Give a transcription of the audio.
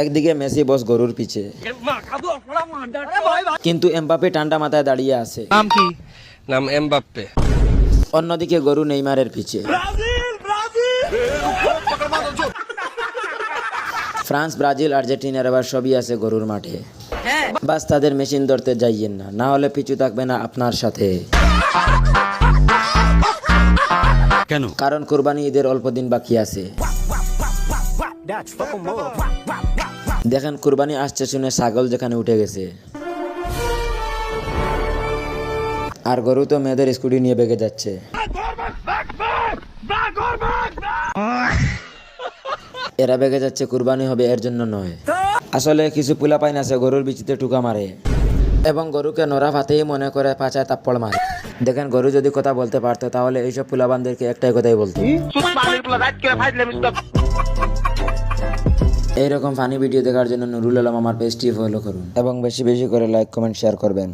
একদিকে মেসি বস গরুর পিছে, কিন্তু এমবাপে ঠান্ডা মাথায় দাঁড়িয়ে আছে। নাম কি? নাম এমবাপ্পে। অন্যদিকে গরু নেইমারের পিছে। ফ্রান্স, ব্রাজিল, আর্জেন্টিনার আবার সবই আছে গরুর মাঠে। বাস তাদের মেশিন ধরতে যাইয়েন না, না হলে পিছু থাকবে না আপনার সাথে। কেন? কারণ কুরবানি ঈদের অল্প দিন বাকি আছে। দেখেন কুরবানি আসছে শুনে ছাগল যেখানে উঠে গেছে, আর গরু তো মেয়েদের স্কুটি নিয়ে বেগে যাচ্ছে। এরা বেগে যাচ্ছে কুরবানি হবে এর জন্য নয়। আসলে কিছু পোলাপাইন আছে গরুর বিচিতে টুকা মারে এবং গরুকে নড়া ভাতেই মনে করে পাছায় তাপ্পড় মারে। দেখেন গরু যদি কথা বলতে পারতো তাহলে এইসব পোলাবানদেরকে একটাই কথাই বলতো। এইরকম ফানি ভিডিও দেখার জন্য নুরুল আলম আমার পেজটি ফলো করুন এবং বেশি বেশি করে লাইক কমেন্ট শেয়ার করবেন।